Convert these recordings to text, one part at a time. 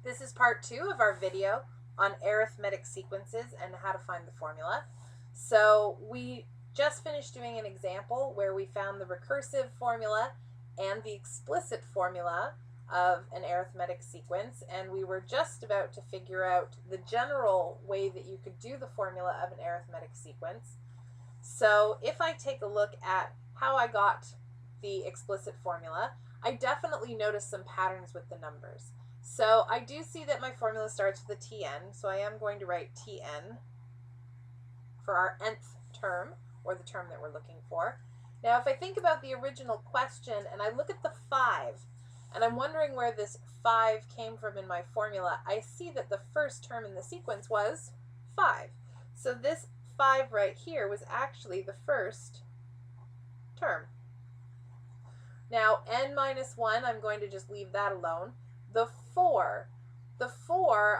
This is part 2 of our video on arithmetic sequences and how to find the formula. So we just finished doing an example where we found the recursive formula and the explicit formula of an arithmetic sequence, and we were just about to figure out the general way that you could do the formula of an arithmetic sequence. So if I take a look at how I got the explicit formula, I definitely noticed some patterns with the numbers. So I do see that my formula starts with a Tn, so I am going to write Tn for our nth term, or the term that we're looking for. Now if I think about the original question and I look at the 5, and I'm wondering where this 5 came from in my formula, I see that the first term in the sequence was 5. So this 5 right here was actually the first term. Now n minus 1, I'm going to just leave that alone. The 4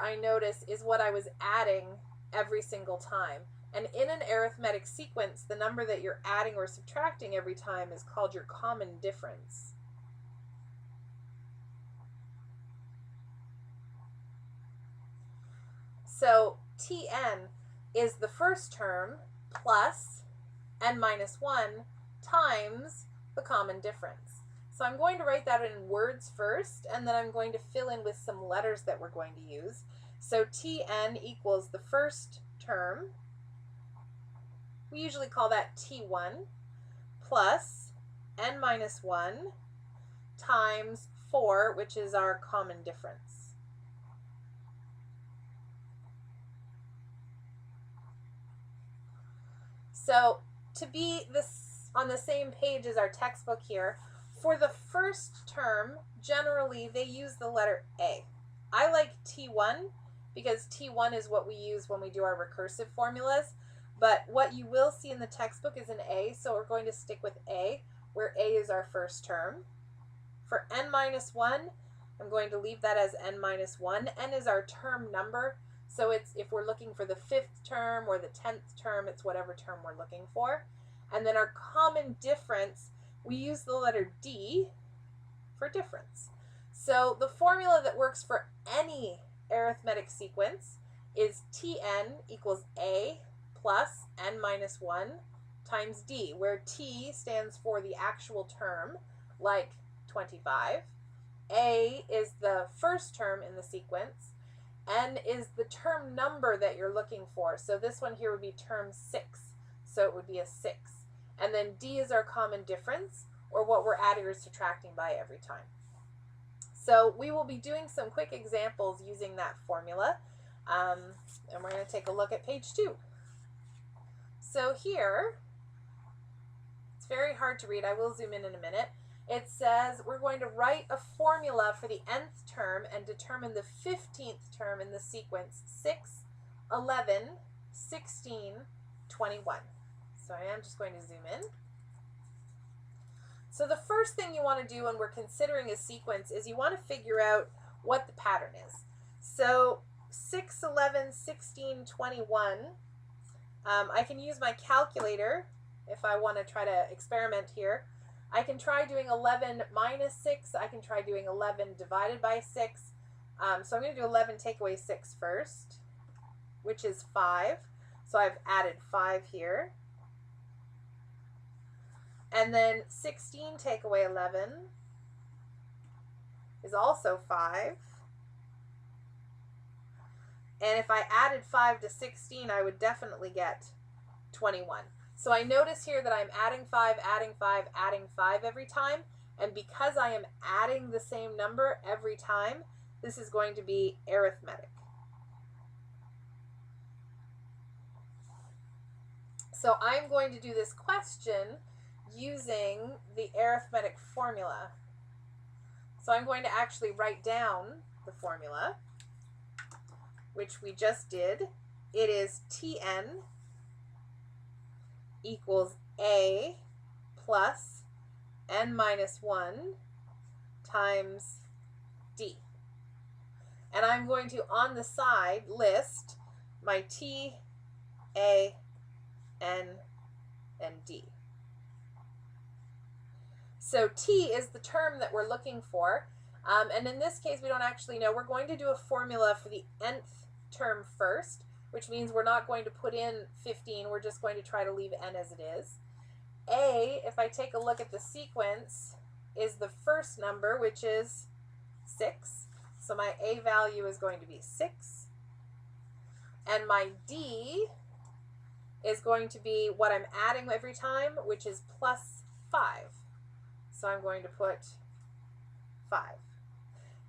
I notice is what I was adding every single time. And in an arithmetic sequence, the number that you're adding or subtracting every time is called your common difference. So Tn is the first term plus n minus 1 times the common difference. So I'm going to write that in words first, and then I'm going to fill in with some letters that we're going to use. So Tn equals the first term, we usually call that T1, plus n minus 1 times 4, which is our common difference. So to be on the same page as our textbook here, for the first term, generally they use the letter A. I like T1 because T1 is what we use when we do our recursive formulas, but what you will see in the textbook is an A, so we're going to stick with A, where A is our first term. For n minus 1, I'm going to leave that as n minus 1. N is our term number, so it's if we're looking for the 5th term or the 10th term, it's whatever term we're looking for. And then our common difference, we use the letter D for difference. So the formula that works for any arithmetic sequence is Tn equals A plus n minus 1 times D, where T stands for the actual term, like 25. A is the first term in the sequence. N is the term number that you're looking for. So this one here would be term 6. So it would be a 6. And then D is our common difference, or what we're adding or subtracting by every time. So we will be doing some quick examples using that formula. And we're going to take a look at page 2. So here, it's very hard to read. I will zoom in a minute. It says we're going to write a formula for the nth term and determine the 15th term in the sequence 6, 11, 16, 21. So I am just going to zoom in. So the first thing you want to do when we're considering a sequence is you want to figure out what the pattern is. So 6, 11, 16, 21, I can use my calculator if I want to try to experiment here. I can try doing 11 minus 6. I can try doing 11 divided by 6. So I'm going to do 11 take away 6 first, which is 5. So I've added 5 here. And then 16 take away 11 is also 5. And if I added 5 to 16, I would definitely get 21. So I notice here that I'm adding 5, adding 5, adding 5 every time. And because I am adding the same number every time, this is going to be arithmetic. So I'm going to do this question using the arithmetic formula. So I'm going to actually write down the formula, which we just did. It is Tn equals A plus n minus 1 times D. And I'm going to, on the side, list my T, A, N, and D. So T is the term that we're looking for, And in this case, we don't actually know. We're going to do a formula for the nth term first, which means we're not going to put in 15. We're just going to try to leave n as it is. A, if I take a look at the sequence, is the first number, which is 6. So my A value is going to be 6. And my D is going to be what I'm adding every time, which is plus 5. So I'm going to put 5.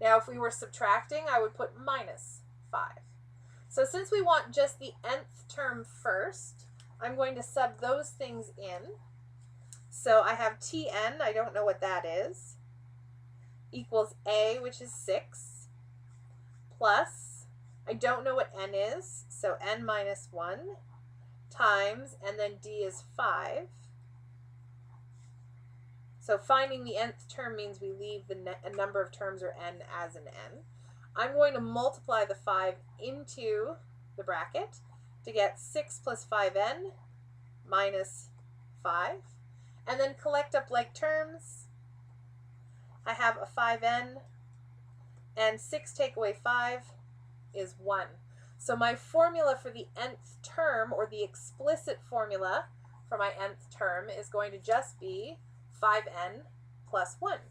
Now, if we were subtracting, I would put minus 5. So since we want just the nth term first, I'm going to sub those things in. So I have Tn, I don't know what that is, equals A, which is 6, plus, I don't know what n is, so n minus 1, times, and then D is 5. So finding the nth term means we leave a number of terms, or n, as an n. I'm going to multiply the 5 into the bracket to get 6 plus 5n minus 5. And then collect up like terms. I have a 5n, and 6 take away 5 is 1. So my formula for the nth term, or the explicit formula for my nth term, is going to just be 5n plus 1.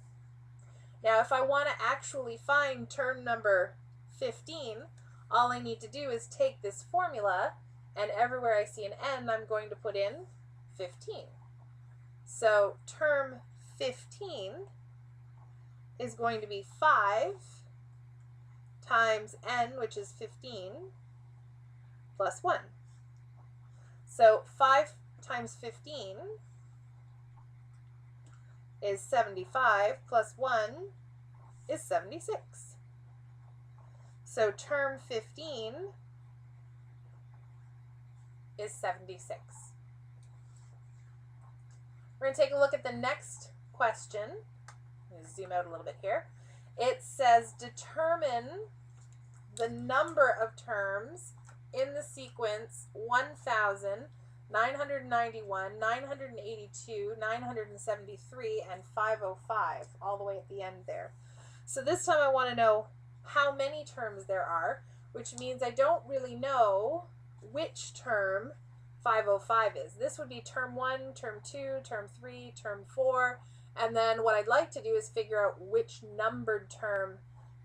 Now, if I want to actually find term number 15, all I need to do is take this formula, and everywhere I see an n, I'm going to put in 15. So term 15 is going to be 5 times n, which is 15, plus 1. So 5 times 15 is 75, plus 1 is 76. So term 15 is 76. We're going to take a look at the next question. I'm going to zoom out a little bit here. It says determine the number of terms in the sequence 1,000, 991, 982, 973, and 505, all the way at the end there. So this time I want to know how many terms there are, which means I don't really know which term 505 is. This would be term 1, term 2, term 3, term 4, and then what I'd like to do is figure out which numbered term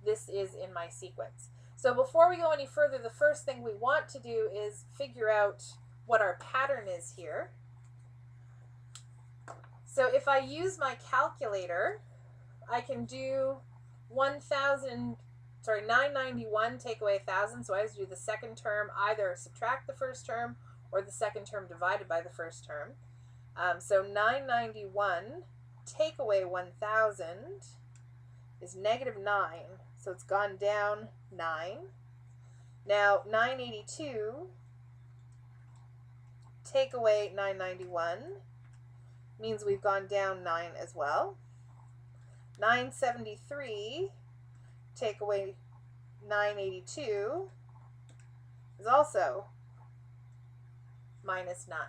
this is in my sequence. So before we go any further, the first thing we want to do is figure out what our pattern is here. So if I use my calculator, I can do 991 take away 1,000, so I have to do the second term, either subtract the first term or the second term divided by the first term. So 991 take away 1,000 is negative 9, so it's gone down 9. Now 982 take away 991 means we've gone down 9 as well. 973 take away 982 is also minus 9.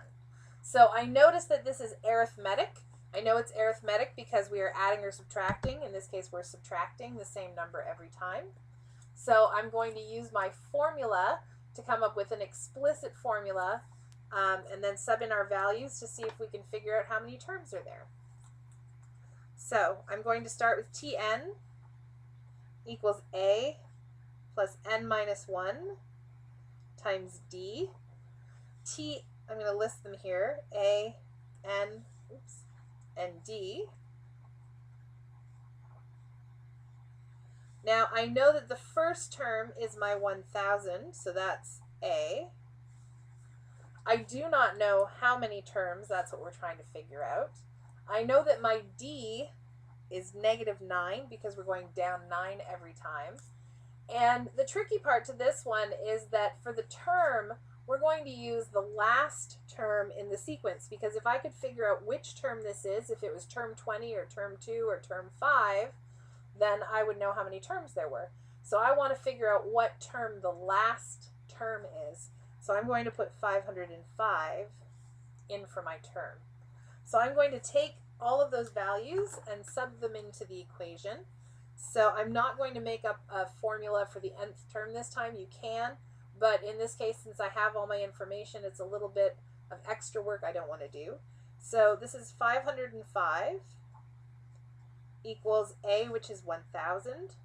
So I notice that this is arithmetic. I know it's arithmetic because we are adding or subtracting. In this case, we're subtracting the same number every time. So I'm going to use my formula to come up with an explicit formula, and then sub in our values to see if we can figure out how many terms are there. So I'm going to start with Tn equals A plus n minus 1 times D. I'm going to list them here, A, N, and D. Now I know that the first term is my 1,000, so that's A. I do not know how many terms, that's what we're trying to figure out. I know that my D is negative 9 because we're going down 9 every time. And the tricky part to this one is that for the term, we're going to use the last term in the sequence, because if I could figure out which term this is, if it was term 20 or term 2 or term 5, then I would know how many terms there were. So I want to figure out what term the last term is. So I'm going to put 505 in for my term. So I'm going to take all of those values and sub them into the equation. So I'm not going to make up a formula for the nth term this time. You can, but in this case, since I have all my information, it's a little bit of extra work I don't want to do. So this is 505 equals A, which is 1,000,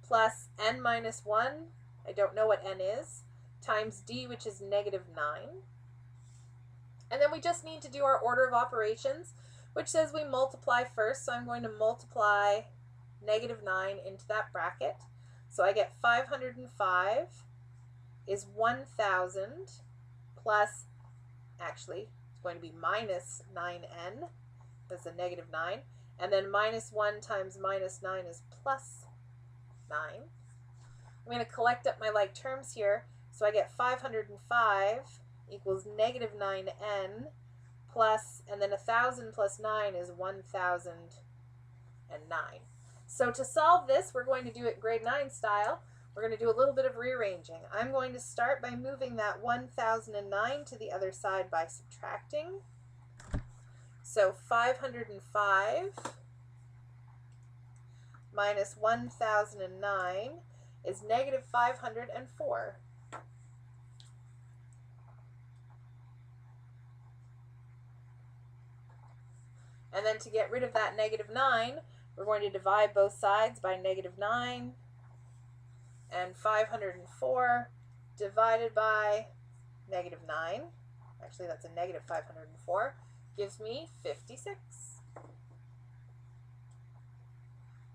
plus n minus 1, I don't know what n is, times d, which is negative 9. And then we just need to do our order of operations, which says we multiply first. So I'm going to multiply negative 9 into that bracket. So I get 505 is 1,000 plus, actually, it's going to be minus 9n. That's a negative 9. And then minus 1 times minus 9 is plus 9. I'm going to collect up my like terms here. So I get 505 equals negative 9n plus, and then 1,000 plus 9 is 1,009. So to solve this, we're going to do it grade 9 style. We're going to do a little bit of rearranging. I'm going to start by moving that 1,009 to the other side by subtracting. So 505 minus 1,009 is negative 504. And then to get rid of that negative 9, we're going to divide both sides by negative 9. And 504 divided by negative 9, actually that's a negative 504, gives me 56.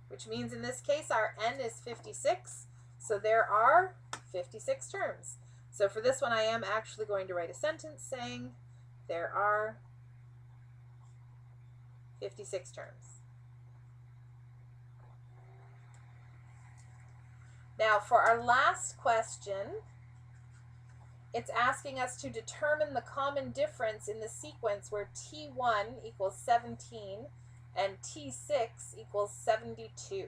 Which means in this case our n is 56, so there are 56 terms. So for this one I am actually going to write a sentence saying there are 56 terms. Now for our last question, it's asking us to determine the common difference in the sequence where T1 equals 17 and T6 equals 72.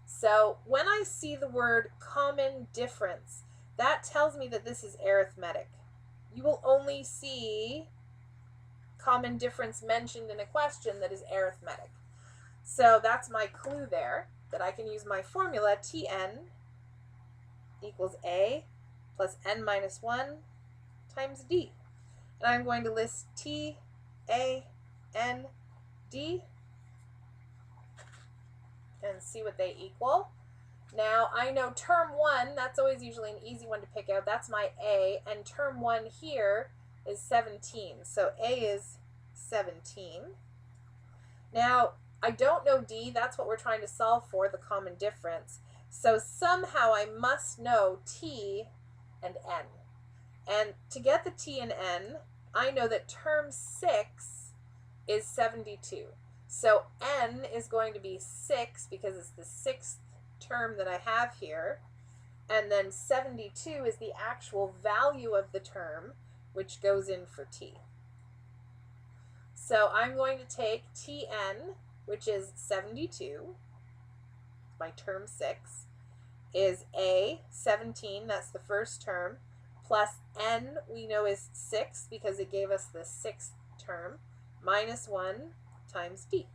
So when I see the word common difference, that tells me that this is arithmetic. You will only see common difference mentioned in a question that is arithmetic. So that's my clue there, that I can use my formula Tn equals A plus n minus 1 times d. And I'm going to list T, A, N, D and see what they equal. Now I know term 1, that's always usually an easy one to pick out. That's my A, and term 1 here is 17. So A is 17. Now I don't know D, that's what we're trying to solve for, the common difference. So somehow I must know T and N. And to get the T and N, I know that term 6 is 72. So N is going to be 6 because it's the 6th term that I have here. And then 72 is the actual value of the term, which goes in for T. So I'm going to take Tn, which is 72, my term 6, is A, 17, that's the first term, plus N, we know is 6 because it gave us the 6th term, minus 1 times D.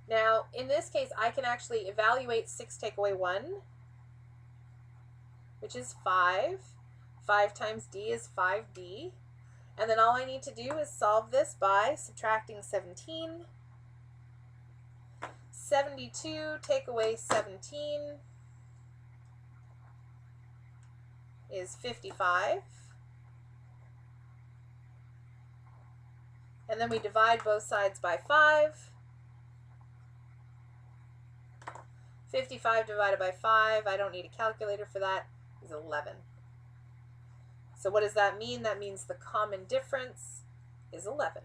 Now, in this case, I can actually evaluate 6 take away 1, which is 5. 5 times D is 5D. And then all I need to do is solve this by subtracting 17. 72 take away 17 is 55. And then we divide both sides by 5. 55 divided by 5, I don't need a calculator for that, is 11. So what does that mean? That means the common difference is 11.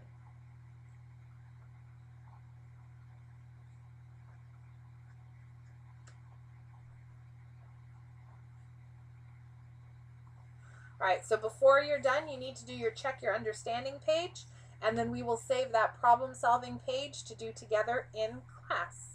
All right, so before you're done, you need to do your check your understanding page, and then we will save that problem solving page to do together in class.